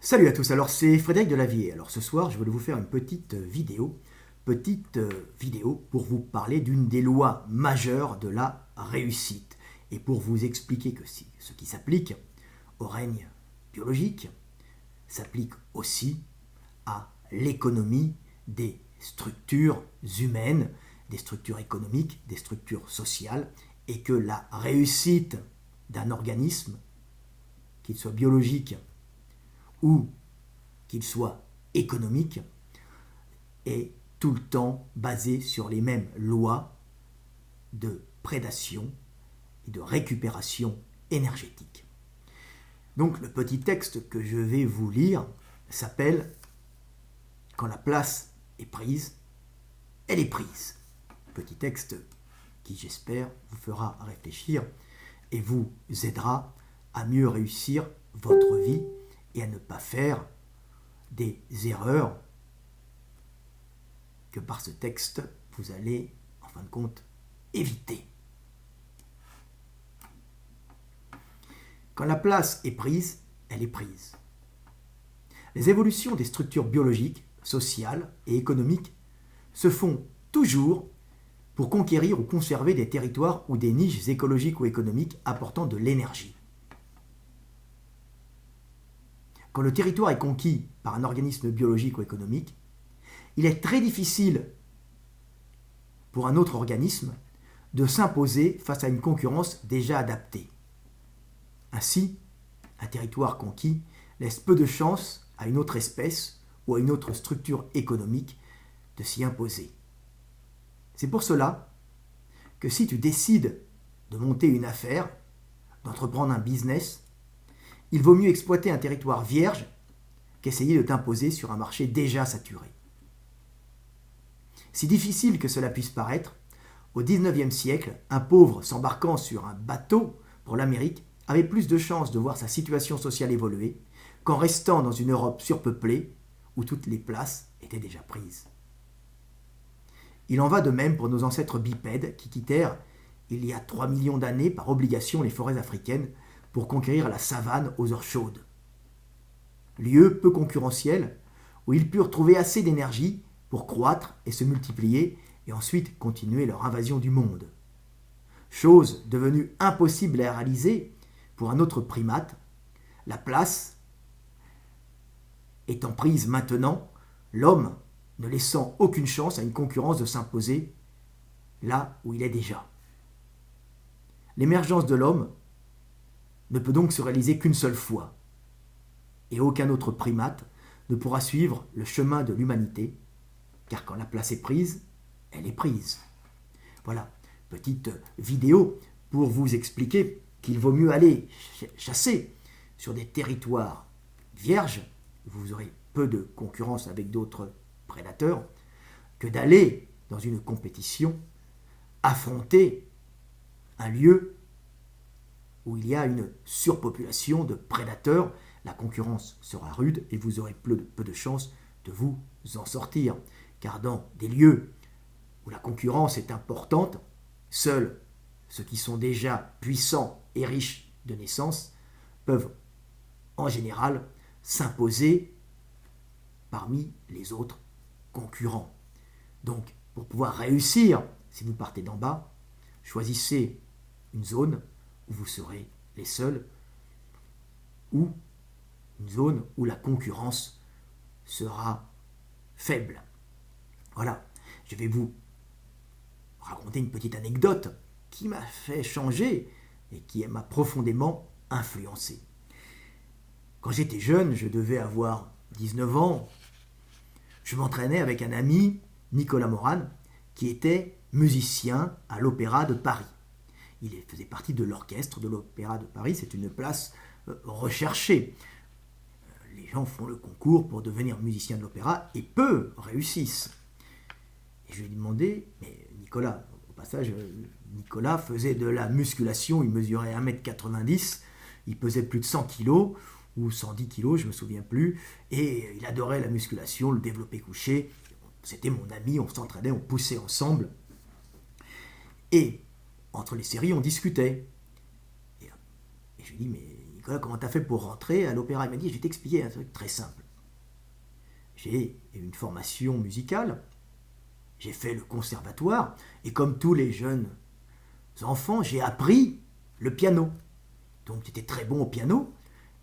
Salut à tous, alors c'est Frédéric Delavier. Alors ce soir, je voulais vous faire une petite vidéo pour vous parler d'une des lois majeures de la réussite et pour vous expliquer que ce qui s'applique au règne biologique s'applique aussi à l'économie des structures humaines, des structures économiques, des structures sociales, et que la réussite d'un organisme, qu'il soit biologique ou qu'il soit économique, est tout le temps basé sur les mêmes lois de prédation et de récupération énergétique. Donc le petit texte que je vais vous lire s'appelle « Quand la place est prise, elle est prise ». Petit texte qui, j'espère, vous fera réfléchir et vous aidera à mieux réussir votre vie et à ne pas faire des erreurs que par ce texte, vous allez, en fin de compte, éviter. Quand la place est prise, elle est prise. Les évolutions des structures biologiques, sociales et économiques se font toujours pour conquérir ou conserver des territoires ou des niches écologiques ou économiques apportant de l'énergie. Quand le territoire est conquis par un organisme biologique ou économique, il est très difficile pour un autre organisme de s'imposer face à une concurrence déjà adaptée. Ainsi, un territoire conquis laisse peu de chance à une autre espèce ou à une autre structure économique de s'y imposer. C'est pour cela que si tu décides de monter une affaire, d'entreprendre un business, il vaut mieux exploiter un territoire vierge qu'essayer de t'imposer sur un marché déjà saturé. Si difficile que cela puisse paraître, au XIXe siècle, un pauvre s'embarquant sur un bateau pour l'Amérique avait plus de chances de voir sa situation sociale évoluer qu'en restant dans une Europe surpeuplée où toutes les places étaient déjà prises. Il en va de même pour nos ancêtres bipèdes qui quittèrent, il y a 3 millions d'années, par obligation les forêts africaines pour conquérir la savane aux heures chaudes. Lieu peu concurrentiel où ils purent trouver assez d'énergie pour croître et se multiplier et ensuite continuer leur invasion du monde. Chose devenue impossible à réaliser pour un autre primate, la place étant prise maintenant, l'homme ne laissant aucune chance à une concurrence de s'imposer là où il est déjà. L'émergence de l'homme ne peut donc se réaliser qu'une seule fois, et aucun autre primate ne pourra suivre le chemin de l'humanité, car quand la place est prise, elle est prise. Voilà, petite vidéo pour vous expliquer qu'il vaut mieux aller chasser sur des territoires vierges, où vous aurez peu de concurrence avec d'autres prédateurs, que d'aller dans une compétition affronter un lieu où il y a une surpopulation de prédateurs. La concurrence sera rude et vous aurez peu de chances de vous en sortir. Car dans des lieux où la concurrence est importante, seuls ceux qui sont déjà puissants et riches de naissance peuvent en général s'imposer parmi les autres concurrents. Donc, pour pouvoir réussir, si vous partez d'en bas, choisissez une zone où vous serez les seuls, ou une zone où la concurrence sera faible. Voilà, je vais vous raconter une petite anecdote qui m'a fait changer et qui m'a profondément influencé. Quand j'étais jeune, je devais avoir 19 ans, je m'entraînais avec un ami, Nicolas Moran, qui était musicien à l'Opéra de Paris. Il faisait partie de l'orchestre de l'Opéra de Paris, c'est une place recherchée. Les gens font le concours pour devenir musicien de l'opéra et peu réussissent. Et je lui ai demandé, mais Nicolas, au passage, Nicolas faisait de la musculation, il mesurait 1m90, il pesait plus de 100 kg, ou 110 kg, je ne me souviens plus, et il adorait la musculation, le développé couché. C'était mon ami, on s'entraînait, on poussait ensemble. Et entre les séries, on discutait. Et je lui ai dit, mais Nicolas, comment t'as fait pour rentrer à l'opéra? Il m'a dit, je vais t'expliquer un truc très simple. J'ai une formation musicale, j'ai fait le conservatoire, et comme tous les jeunes enfants, j'ai appris le piano. Donc j'étais très bon au piano,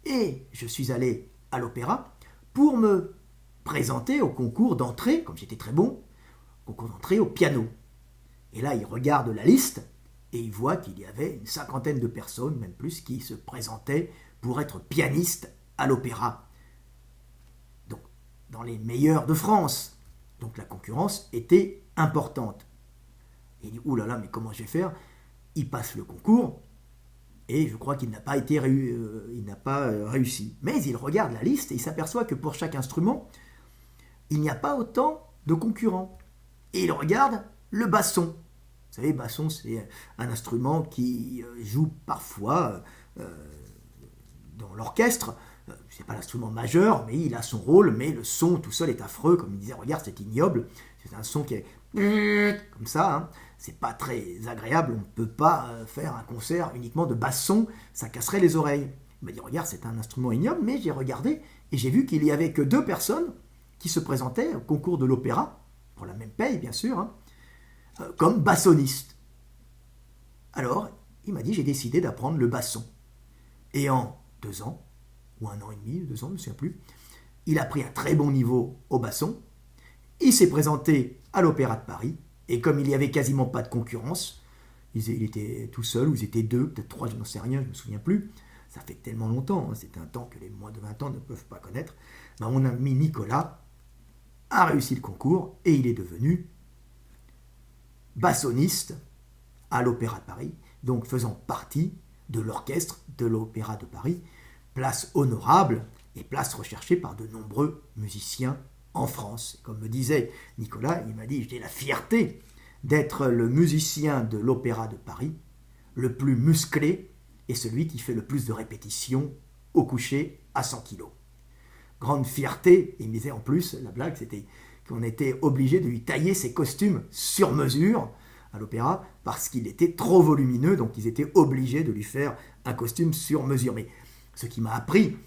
et je suis allé à l'opéra pour me présenter au concours d'entrée, comme j'étais très bon, concours d'entrée au piano. Et là, il regarde la liste, et il voit qu'il y avait une cinquantaine de personnes, même plus, qui se présentaient pour être pianistes à l'opéra. Donc, dans les meilleurs de France. Donc la concurrence était importante. Et il dit, ouh là là, mais comment je vais faire? Il passe le concours, et je crois qu'il n'a pas réussi. Mais il regarde la liste, et il s'aperçoit que pour chaque instrument, il n'y a pas autant de concurrents. Et il regarde le basson. Vous savez, basson, c'est un instrument qui joue parfois dans l'orchestre. C'est pas l'instrument majeur, mais il a son rôle, mais le son tout seul est affreux. Comme il disait, regarde, c'est ignoble. C'est un son qui est comme ça. Hein. C'est pas très agréable. On ne peut pas faire un concert uniquement de basson. Ça casserait les oreilles. Il m'a dit, regarde, c'est un instrument ignoble, mais j'ai regardé et j'ai vu qu'il n'y avait que 2 personnes qui se présentaient au concours de l'opéra, pour la même paye, bien sûr, hein, comme bassoniste. Alors, il m'a dit, j'ai décidé d'apprendre le basson. Et en 2 ans, ou 1 an et demi, 2 ans, je ne me souviens plus, il a pris un très bon niveau au basson, il s'est présenté à l'Opéra de Paris, et comme il n'y avait quasiment pas de concurrence, il était tout seul, ou ils étaient 2, peut-être 3, je n'en sais rien, je ne me souviens plus, ça fait tellement longtemps, hein, c'est un temps que les moins de 20 ans ne peuvent pas connaître, ben, mon ami Nicolas a réussi le concours, et il est devenu bassoniste à l'Opéra de Paris, donc faisant partie de l'orchestre de l'Opéra de Paris, place honorable et place recherchée par de nombreux musiciens en France. Et comme me disait Nicolas, il m'a dit, j'ai la fierté d'être le musicien de l'Opéra de Paris, le plus musclé et celui qui fait le plus de répétitions au coucher à 100 kilos. Grande fierté, et il me disait en plus, la blague c'était qu'on était obligé de lui tailler ses costumes sur mesure à l'opéra parce qu'il était trop volumineux, donc ils étaient obligés de lui faire un costume sur mesure. Mais ce qui m'a appris,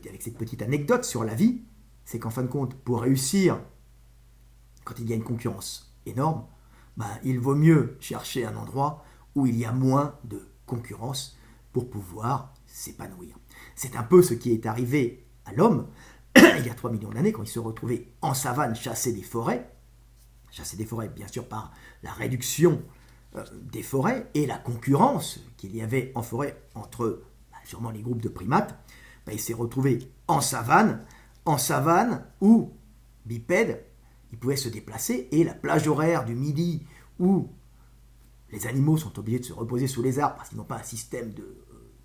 avec cette petite anecdote sur la vie, c'est qu'en fin de compte, pour réussir, quand il y a une concurrence énorme, il vaut mieux chercher un endroit où il y a moins de concurrence pour pouvoir s'épanouir. C'est un peu ce qui est arrivé à l'homme il y a 3 millions d'années, quand il se retrouvait en savane chasser des forêts bien sûr par la réduction des forêts et la concurrence qu'il y avait en forêt entre sûrement les groupes de primates, il s'est retrouvé en savane où, bipède, il pouvait se déplacer, et la plage horaire du midi où les animaux sont obligés de se reposer sous les arbres parce qu'ils n'ont pas un système de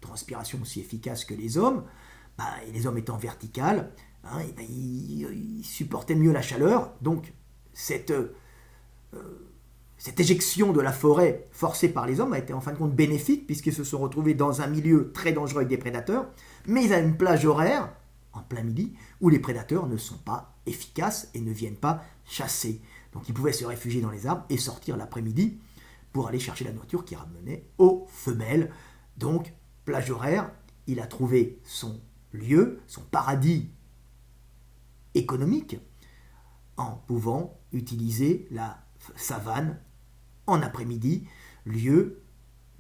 transpiration aussi efficace que les hommes, et les hommes étant verticales, ils supportaient mieux la chaleur, donc cette éjection de la forêt forcée par les hommes a été en fin de compte bénéfique puisqu'ils se sont retrouvés dans un milieu très dangereux avec des prédateurs, mais ils ont une plage horaire, en plein midi, où les prédateurs ne sont pas efficaces et ne viennent pas chasser. Donc ils pouvaient se réfugier dans les arbres et sortir l'après-midi pour aller chercher la nourriture qui ramenait aux femelles. Donc, plage horaire, il a trouvé son lieu, son paradis économique, en pouvant utiliser la savane en après-midi, lieu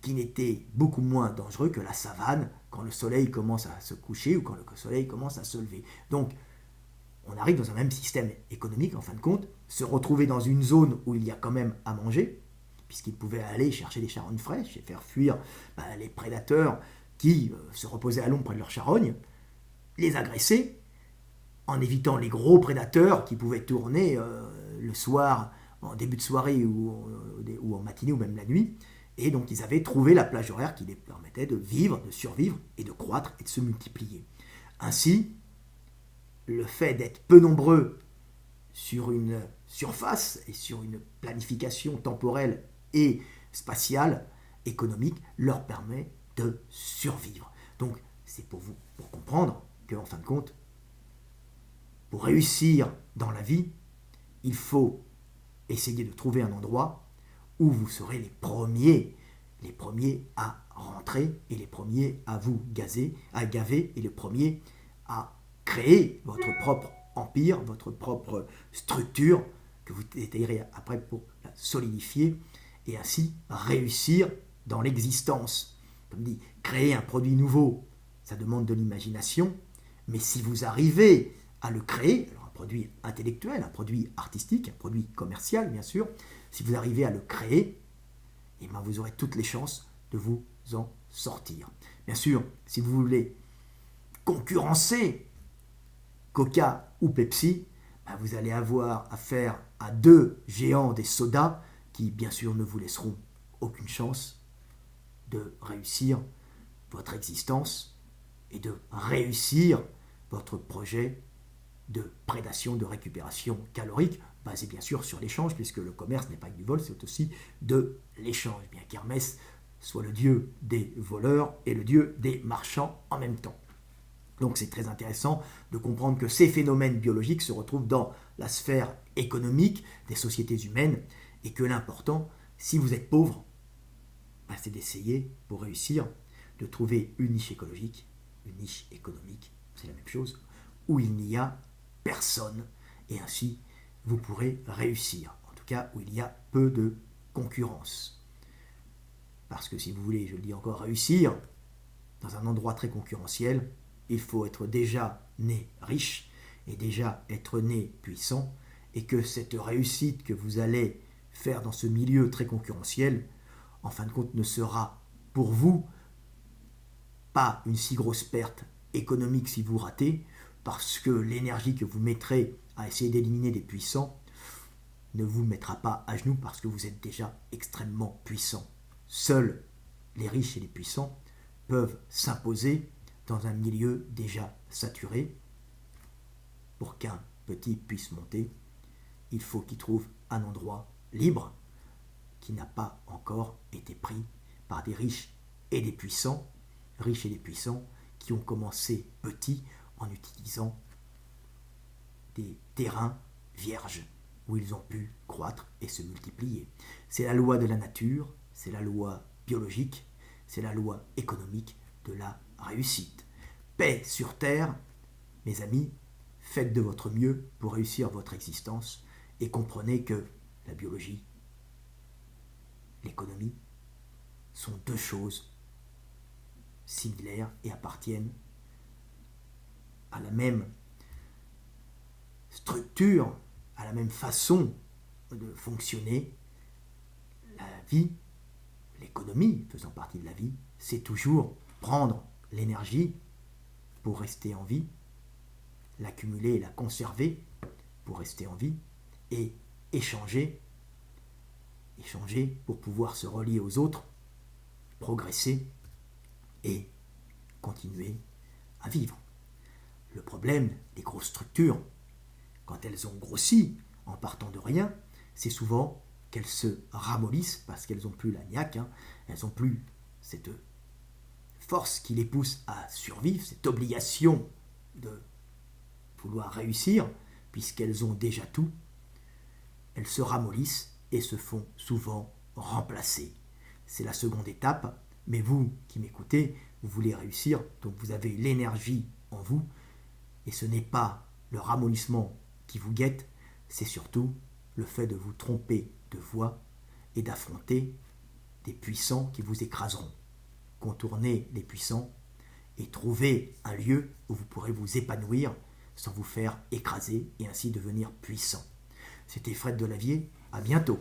qui n'était beaucoup moins dangereux que la savane quand le soleil commence à se coucher ou quand le soleil commence à se lever. Donc, on arrive dans un même système économique, en fin de compte, se retrouver dans une zone où il y a quand même à manger, puisqu'il pouvait aller chercher des charognes fraîches et faire fuir les prédateurs qui se reposaient à l'ombre près de leurs charognes, les agresser, en évitant les gros prédateurs qui pouvaient tourner le soir, en début de soirée ou en matinée ou même la nuit. Et donc ils avaient trouvé la plage horaire qui les permettait de vivre, de survivre et de croître et de se multiplier. Ainsi, le fait d'être peu nombreux sur une surface et sur une planification temporelle et spatiale, économique, leur permet de survivre. Donc c'est pour comprendre qu'en fin de compte, pour réussir dans la vie, il faut essayer de trouver un endroit où vous serez les les premiers à rentrer et les premiers à vous gaver et les premiers à créer votre propre empire, votre propre structure que vous détaillerez après pour la solidifier et ainsi réussir dans l'existence. Comme dit, créer un produit nouveau, ça demande de l'imagination, mais si vous arrivez à le créer, alors un produit intellectuel, un produit artistique, un produit commercial bien sûr, si vous arrivez à le créer, eh bien vous aurez toutes les chances de vous en sortir. Bien sûr, si vous voulez concurrencer Coca ou Pepsi, ben vous allez avoir affaire à deux géants des sodas qui, bien sûr, ne vous laisseront aucune chance de réussir votre existence et de réussir votre projet de prédation, de récupération calorique, basé bien sûr sur l'échange, puisque le commerce n'est pas que du vol, c'est aussi de l'échange, bien qu'Hermès soit le dieu des voleurs et le dieu des marchands en même temps. Donc c'est très intéressant de comprendre que ces phénomènes biologiques se retrouvent dans la sphère économique des sociétés humaines et que l'important, si vous êtes pauvre, ben c'est d'essayer, pour réussir, de trouver une niche écologique, une niche économique, c'est la même chose, où il n'y a personne et ainsi vous pourrez réussir, en tout cas où il y a peu de concurrence. Parce que si vous voulez, je le dis encore, réussir dans un endroit très concurrentiel, il faut être déjà né riche et déjà être né puissant, et que cette réussite que vous allez faire dans ce milieu très concurrentiel, en fin de compte, ne sera pour vous pas une si grosse perte économique si vous ratez, parce que l'énergie que vous mettrez à essayer d'éliminer des puissants ne vous mettra pas à genoux parce que vous êtes déjà extrêmement puissant. Seuls les riches et les puissants peuvent s'imposer dans un milieu déjà saturé. Pour qu'un petit puisse monter, il faut qu'il trouve un endroit libre qui n'a pas encore été pris par des riches et des puissants qui ont commencé petits en utilisant des terrains vierges où ils ont pu croître et se multiplier. C'est la loi de la nature, c'est la loi biologique, c'est la loi économique de la réussite. Paix sur terre, mes amis, faites de votre mieux pour réussir votre existence et comprenez que la biologie, l'économie sont deux choses similaires et appartiennent à la même structure, à la même façon de fonctionner. La vie, l'économie faisant partie de la vie, c'est toujours prendre l'énergie pour rester en vie, l'accumuler et la conserver pour rester en vie, et échanger pour pouvoir se relier aux autres, progresser et continuer à vivre. Le problème des grosses structures, quand elles ont grossi en partant de rien, c'est souvent qu'elles se ramollissent parce qu'elles n'ont plus la niaque, elles n'ont plus cette force qui les pousse à survivre, cette obligation de vouloir réussir, puisqu'elles ont déjà tout. Elles se ramollissent et se font souvent remplacer. C'est la seconde étape, mais vous qui m'écoutez, vous voulez réussir, donc vous avez l'énergie en vous, et ce n'est pas le ramollissement qui vous guette, c'est surtout le fait de vous tromper de voie et d'affronter des puissants qui vous écraseront. Contournez les puissants et trouvez un lieu où vous pourrez vous épanouir sans vous faire écraser et ainsi devenir puissant. C'était Fred Delavier, à bientôt.